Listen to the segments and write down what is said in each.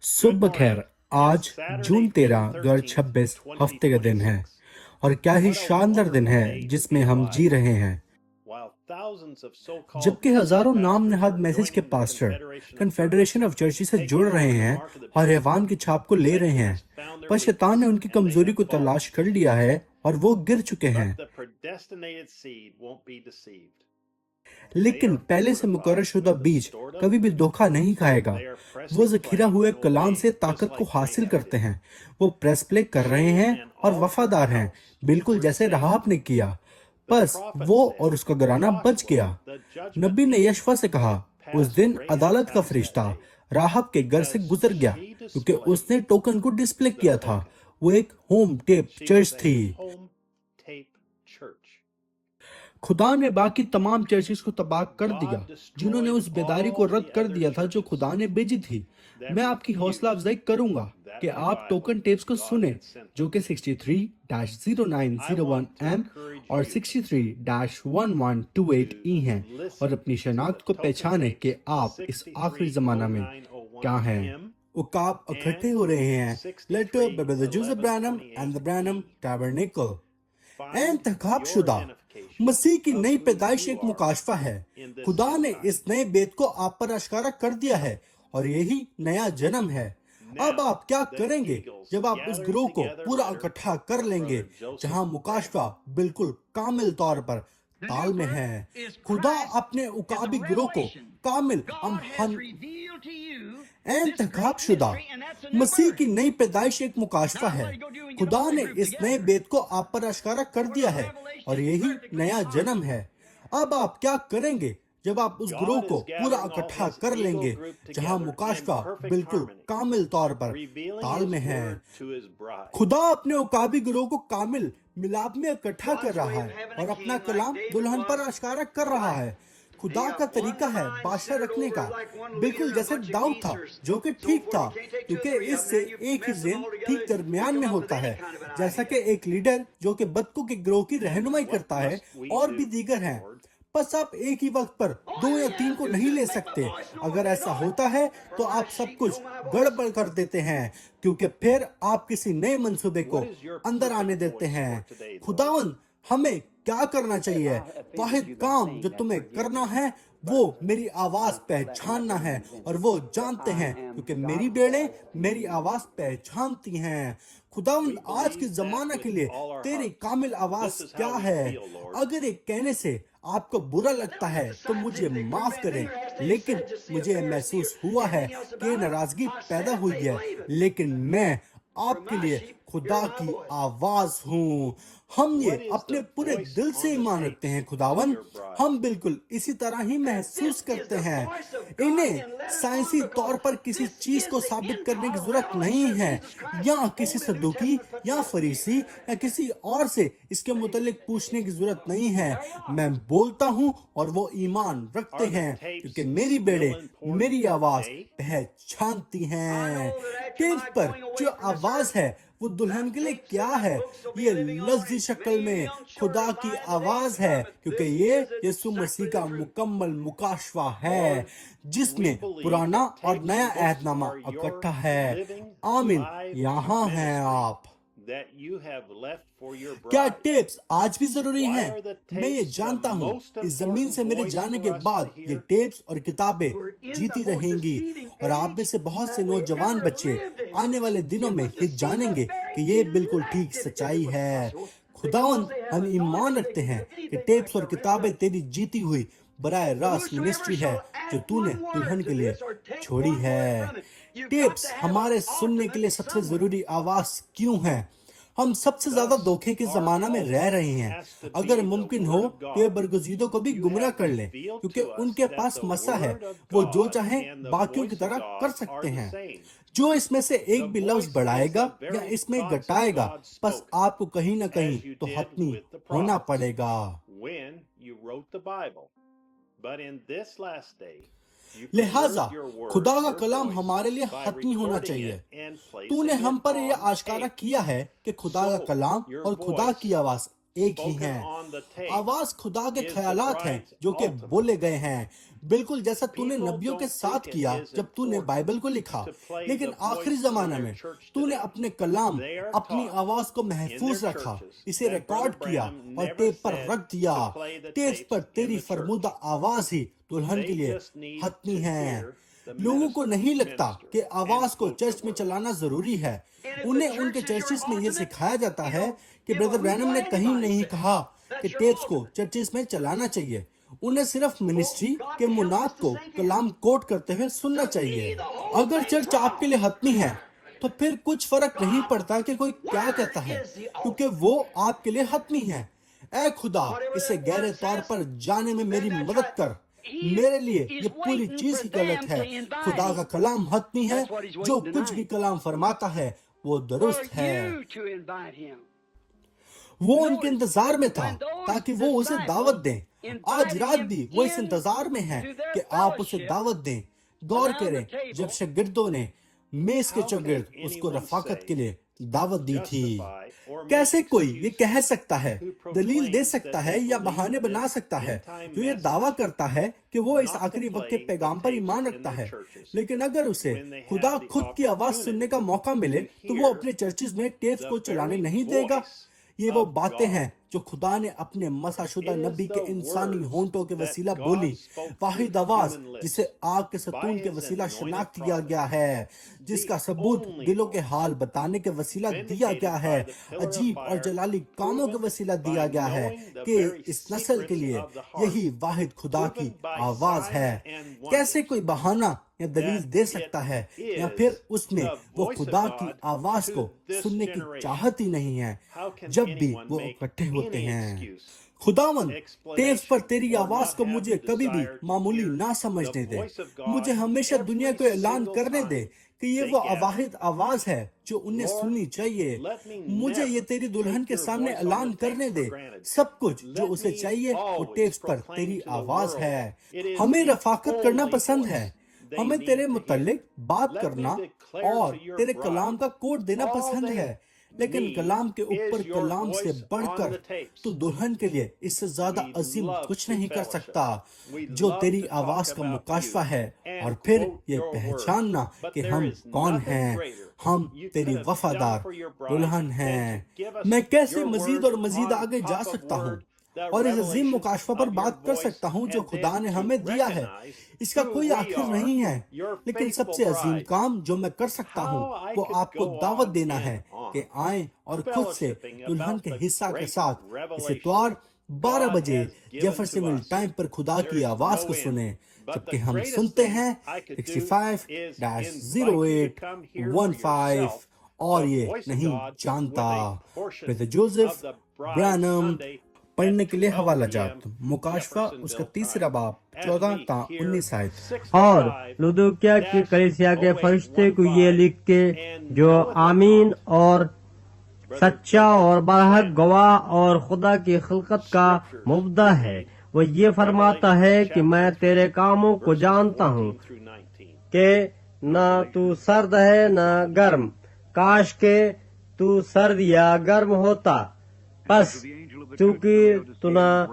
صبح خیر. آج جون 13 2026 ہفتے کا دن ہے اور کیا ہی شاندار دن ہے جس میں ہم جی رہے ہیں. جبکہ ہزاروں نام نہاد میسج کے پاسٹر کنفیڈریشن آف چرچز سے جڑ رہے ہیں اور ایوان کی چھاپ کو لے رہے ہیں، پر شیطان نے ان کی کمزوری کو تلاش کر لیا ہے اور وہ گر چکے ہیں. لیکن پہلے سے مقرر شدہ بیج کبھی بھی دھوکہ نہیں کھائے گا. وہ ذخیرہ ہوئے کلام سے طاقت کو حاصل کرتے ہیں. وہ پریس پلے کر رہے ہیں اور وفادار ہیں، بالکل جیسے رحاب نے کیا. بس وہ اور اس کا گھرانہ بچ گیا. نبی نے یشوع سے کہا، اس دن عدالت کا فرشتہ راہب کے گھر سے گزر گیا کیونکہ اس نے ٹوکن کو ڈسپلے کیا تھا. وہ ایک ہوم ٹیپ چرچ تھی. خدا نے باقی تمام چرچز کو تباہ کر دیا جنہوں نے اس بیداری کو رد کر دیا تھا جو خدا نے بھیجی تھی. میں آپ کی حوصلہ افزائی کروں گا کہ آپ ٹوکن ٹیپس کو سنیں جو کہ 63-0901M اور 63-1128E ہیں، اور اپنی شناخت کو پہچانیں کہ آپ اس آخری زمانہ میں کیا ہیں. عقاب اکٹھے ہو رہے ہیں. Letter by Brother Joseph Branham and the Branham Tabernacle. انتخاب شدہ مسیح کی نئی پیدائش ایک مکاشفہ ہے. خدا نے اس نئے بیت کو آپ پر اشکارا کر دیا ہے اور یہی نیا جنم ہے. اب آپ کیا کریں گے جب آپ اس گروہ کو پورا اکٹھا کر لیں گے جہاں مکاشفہ بالکل کامل طور پر تال میں ہے؟ خدا اپنے عقابی گروہ کو کامل انتخاب شدہ مسیح کی نئی پیدائش ایک مکاشفہ ہے. خدا نے اس نئے بیت کو آپ پر اشکارا کر دیا ہے اور یہی نیا جنم ہے. اب آپ کیا کریں گے جب آپ اس گروہ کو پورا اکٹھا کر لیں گے جہاں مکاشفہ بالکل کامل طور پر تال میں ہے؟ خدا اپنے عقابی گروہ کو کامل ملاپ میں اکٹھا کر رہا ہے اور اپنا کلام دلہن پر اشکارا کر رہا ہے. خدا کا طریقہ ہے بادشاہ رکھنے کا، بالکل جیسے داؤد تھا جو کہ ٹھیک تھا کیونکہ اس سے ایک ہی ذہن ٹھیک درمیان میں ہوتا ہے، جیسا کہ ایک لیڈر جو کہ بدکوں کے گروہ کی رہنمائی کرتا ہے اور بھی دیگر ہیں. بس آپ ایک ہی وقت پر 2 یا 3 کو نہیں لے سکتے. اگر ایسا ہوتا ہے تو آپ سب کچھ گڑبڑ کر دیتے ہیں کیونکہ پھر آپ کسی نئے منصوبے کو اندر آنے دیتے ہیں. خداوند ہمیں کیا کرنا چاہیے؟ واحد کام جو تمہیں کرنا ہے وہ میری آواز پہچاننا ہے، اور وہ جانتے ہیں کیونکہ میری بیڑے میری آواز پہچانتی ہیں. خداوند آج کے زمانہ کے لیے تیری کامل آواز کیا ہے؟ اگر ایک کہنے سے آپ کو برا لگتا ہے تو مجھے معاف کریں، لیکن مجھے محسوس ہوا ہے کہ ناراضگی پیدا ہوئی ہے، لیکن میں آپ کے لیے خدا کی آواز ہوں. ہم یہ اپنے پورے دل سے ایمان رکھتے ہیں خداوند. ہم بالکل اسی طرح ہی محسوس کرتے ہیں. انہیں سائنسی طور پر کسی چیز کو ثابت کرنے کی ضرورت نہیں ہے، یا کسی صدوقی یا فریسی یا کسی اور سے اس کے متعلق پوچھنے کی ضرورت نہیں ہے. میں بولتا ہوں اور وہ ایمان رکھتے ہیں کیونکہ میری بیڑے میری آواز پہچانتی ہیں. ٹیپ پر جو آواز ہے وہ دلہن کے لیے کیا ہے؟ یہ لفظی شکل میں خدا کی آواز ہے کیونکہ یہ یسوع مسیح کا مکمل مکاشفہ ہے جس میں پرانا اور نیا عہد نامہ اکٹھا ہے. آمین. یہاں ہیں آپ. کیا ٹیپس آج بھی ضروری ہیں؟ میں یہ جانتا ہوں اس زمین سے میرے جانے کے بعد یہ ٹیپس اور کتابیں جیتی رہیں گی، اور آپ میں سے بہت سے نوجوان بچے آنے والے دنوں میں یہ جانیں گے کہ یہ بالکل ٹھیک سچائی ہے. خداوند ہم ایمان رکھتے ہیں کہ ٹیپس اور کتابیں تیری جیتی ہوئی براہ راست منسٹری ہے جو تو نے دلہن کے لیے چھوڑی ہے. ٹیپس ہمارے سننے کے لیے سب سے ضروری آواز کیوں ہیں؟ ہم سب سے زیادہ دھوکے کے زمانہ میں رہ رہے ہیں. اگر ممکن ہو تو یہ برگزیدوں کو بھی گمراہ کر لیں کیونکہ ان کے پاس مسا ہے. وہ جو چاہیں باقیوں کی طرح کر سکتے ہیں. جو اس میں سے ایک بھی لفظ بڑھائے گا یا اس میں گھٹائے گا، بس آپ کو کہیں نہ کہیں تو حتمی ہونا پڑے گا. لہٰذا خدا کا کلام ہمارے لیے حتمی ہونا چاہیے. تو نے ہم پر یہ آشکارا کیا ہے کہ خدا کا کلام اور خدا کی آواز ایک ہی ہیں۔ آواز خدا کے خیالات ہیں جو کہ بولے گئے ہیں، بالکل جیسا تو نے نبیوں کے ساتھ کیا جب تو نے بائبل کو لکھا۔ لیکن آخری زمانہ میں تو نے اپنے کلام، اپنی آواز کو محفوظ رکھا، اسے ریکارڈ کیا اور ٹیپ پر رکھ دیا۔ ٹیپ پر تیری فرمودہ آواز ہی دلہن کے لیے حتمی ہے۔ لوگوں کو نہیں لگتا کہ آواز کو چرچ میں چلانا ضروری ہے۔ انہیں ان کے چرچز میں یہ سکھایا جاتا ہے کہ بردر برینہم نے کہیں نہیں کہا کہ ٹیپس کو چرچز میں چلانا چاہیے۔ انہیں صرف منسٹری کے مناد کو کلام کوٹ کرتے ہوئے سننا چاہیے۔ اگر چرچ آپ کے لیے حتمی ہے تو پھر کچھ فرق نہیں پڑتا کہ کوئی کیا کہتا ہے، کیونکہ وہ آپ کے لیے حتمی ہے۔ اے خدا، اسے گہرے طور پر جانے میں میری مدد کر۔ میرے لیے یہ پوری چیز ہی غلط ہے۔ خدا کا کلام حتمی ہے، جو کچھ بھی کلام فرماتا ہے وہ درست ہے۔ وہ ان کے انتظار میں تھا تاکہ وہ اسے دعوت دیں۔ آج رات بھی وہ اس انتظار میں ہے کہ آپ اسے دعوت دیں۔ غور کریں، جب شاگردوں نے میز کے چوگرد اس کو رفاقت کے لیے دعوت دی تھی، کیسے کوئی یہ کہہ سکتا ہے، دلیل دے سکتا ہے یا بہانے بنا سکتا ہے جو یہ دعویٰ کرتا ہے کہ وہ اس آخری وقت کے پیغام پر ایمان رکھتا ہے، لیکن اگر اسے خدا خود کی آواز سننے کا موقع ملے تو وہ اپنے چرچز میں ٹیپس کو چلانے نہیں دے گا؟ یہ وہ باتیں ہیں جو خدا نے اپنے مسح شدہ نبی کے انسانی ہونٹوں کے وسیلہ بولی، واحد آواز جسے آگ کے ستون کے وسیلہ شناخت کیا گیا ہے، جس کا ثبوت دلوں کے حال بتانے کے وسیلہ دیا گیا ہے، عجیب اور جلالی کاموں کے وسیلہ دیا گیا ہے کہ اس نسل کے لیے یہی واحد خدا کی آواز ہے۔ کیسے کوئی بہانہ یا دلیل دے سکتا ہے، یا پھر اس میں وہ خدا کی آواز کو سننے کی چاہت ہی نہیں ہے جب بھی وہ اکٹھے ہوتے ہیں؟ خداوند، ٹیپس پر تیری آواز کو مجھے کبھی بھی معمولی نہ سمجھنے دے۔ مجھے ہمیشہ دنیا کو اعلان کرنے دے کہ یہ وہ واحد آواز ہے جو انہیں سننی چاہیے۔ مجھے یہ تیری دلہن کے سامنے اعلان کرنے دے، سب کچھ جو اسے چاہیے وہ ٹیپس پر تیری آواز ہے۔ ہمیں رفاقت کرنا پسند ہے، ہمیں تیرے متعلق بات کرنا اور تیرے کلام کا کوٹ دینا پسند ہے، لیکن کلام کے اوپر کلام سے بڑھ کر تو دلہن کے لیے اس سے زیادہ عظیم کچھ نہیں کر سکتا جو تیری آواز کا مکاشفہ ہے، اور پھر یہ پہچاننا کہ ہم کون ہیں۔ ہم تیری وفادار دلہن ہیں۔ میں کیسے مزید اور مزید آگے جا سکتا ہوں اور اس عظیم مکاشفہ پر بات کر سکتا ہوں جو خدا نے ہمیں دیا ہے؟ اس کا کوئی آخر نہیں ہے، لیکن سب سے عظیم کام جو میں کر سکتا ہوں وہ آپ کو دعوت دینا ہے کہ آئیں اور خود سے دلہن کے حصہ کے ساتھ اس اتوار 12 بجے جیفرسن ویل ٹائم پر خدا کی آواز کو سنیں، جبکہ ہم سنتے ہیں 65-0815 اور یہ نہیں جانتا۔ Brother Joseph Branham. پڑھنے کے لیے حوالہ جات، مکاشفہ اس کا 3 باب 14-19 آیت۔ اور لودوکیا کی کلیسیا کے فرشتے کو یہ لکھ کے جو آمین اور سچا اور برحق گواہ اور خدا کی خلقت کا مبدع ہے، وہ یہ فرماتا ہے کہ میں تیرے کاموں کو جانتا ہوں کہ نہ تو سرد ہے نہ گرم، کاش کہ تو سرد یا گرم ہوتا، بس چونکہ تو نہ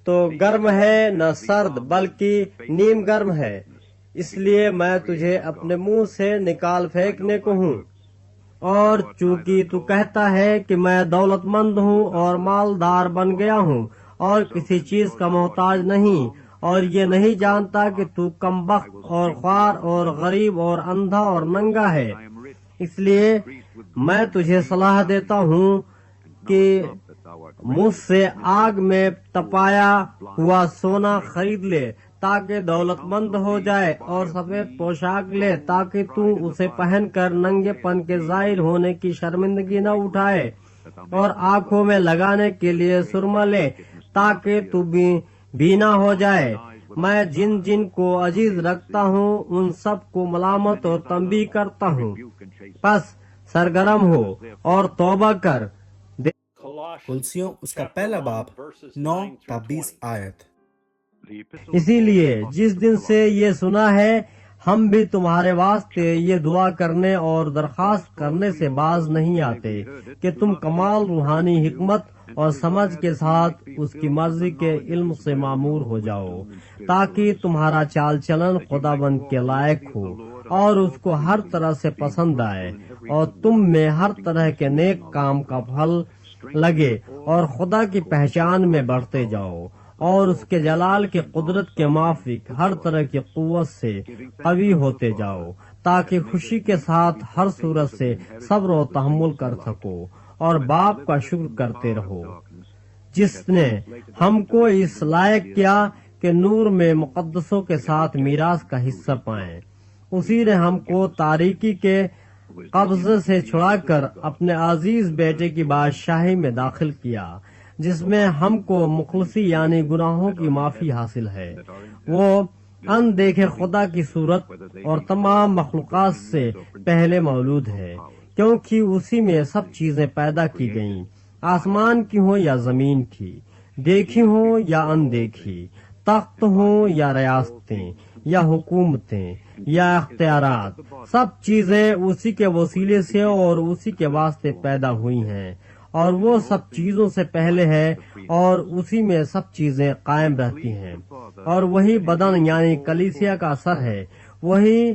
تو گرم ہے نہ سرد بلکہ نیم گرم ہے، اس لیے میں تجھے اپنے منہ سے نکال پھینکنے کو ہوں۔ اور چونکہ تو کہتا ہے کہ میں دولت مند ہوں اور مالدار بن گیا ہوں اور کسی چیز کا محتاج نہیں، اور یہ نہیں جانتا کہ تو کم بخت اور خوار اور غریب اور اندھا اور ننگا ہے، اس لیے میں تجھے صلاح دیتا ہوں کہ مجھ سے آگ میں تپایا ہوا سونا خرید لے تاکہ دولت مند ہو جائے، اور سفید پوشاک لے تاکہ تو اسے پہن کر ننگے پن کے ظاہر ہونے کی شرمندگی نہ اٹھائے، اور آنکھوں میں لگانے کے لیے سرما لے تاکہ تو بینا ہو جائے۔ میں جن جن کو عزیز رکھتا ہوں ان سب کو ملامت اور تنبیہ کرتا ہوں، پس سرگرم ہو اور توبہ کر۔ کلسیوں اس کا 1 باب 9-20 آیت۔ اسی لیے جس دن سے یہ سنا ہے ہم بھی تمہارے واسطے یہ دعا کرنے اور درخواست کرنے سے باز نہیں آتے کہ تم کمال روحانی حکمت اور سمجھ کے ساتھ اس کی مرضی کے علم سے معمور ہو جاؤ، تاکہ تمہارا چال چلن خداوند کے لائق ہو اور اس کو ہر طرح سے پسند آئے، اور تم میں ہر طرح کے نیک کام کا پھل لگے اور خدا کی پہچان میں بڑھتے جاؤ، اور اس کے جلال کی قدرت کے موافق ہر طرح کی قوت سے قوی ہوتے جاؤ، تاکہ خوشی کے ساتھ ہر صورت سے صبر و تحمل کر سکو اور باپ کا شکر کرتے رہو، جس نے ہم کو اس لائق کیا کہ نور میں مقدسوں کے ساتھ میراث کا حصہ پائیں۔ اسی نے ہم کو تاریکی کے قبضے سے چھڑا کر اپنے عزیز بیٹے کی بادشاہی میں داخل کیا، جس میں ہم کو مخلصی یعنی گناہوں کی معافی حاصل ہے۔ وہ ان دیکھے خدا کی صورت اور تمام مخلوقات سے پہلے مولود ہے، کیونکہ اسی میں سب چیزیں پیدا کی گئیں، آسمان کی ہوں یا زمین کی، دیکھی ہوں یا اندیکھی، تخت ہوں یا ریاستیں یا حکومتیں یا اختیارات، سب چیزیں اسی کے وسیلے سے اور اسی کے واسطے پیدا ہوئی ہیں، اور وہ سب چیزوں سے پہلے ہے اور اسی میں سب چیزیں قائم رہتی ہیں۔ اور وہی بدن یعنی کلیسیا کا سر ہے، وہی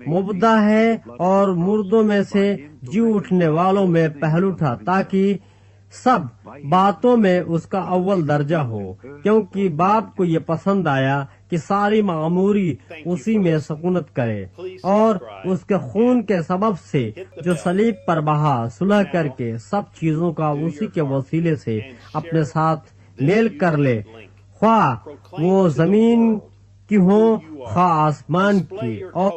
مبدا ہے اور مردوں میں سے جی اٹھنے والوں میں پہلو تھا، تاکہ سب باتوں میں اس کا اول درجہ ہو، کیونکہ باپ کو یہ پسند آیا کہ ساری معموری اسی میں سکونت کرے، اور اس کے خون کے سبب سے جو صلیب پر بہا صلح کر کے سب چیزوں کا اسی کے وسیلے سے اپنے ساتھ میل کر لے، خواہ وہ زمین کی ہوں خواہ آسمان کی۔ اور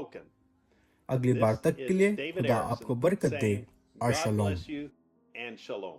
اگلی بار تک کے لیے خدا آپ کو برکت دے، اور شالوم۔ and shalom.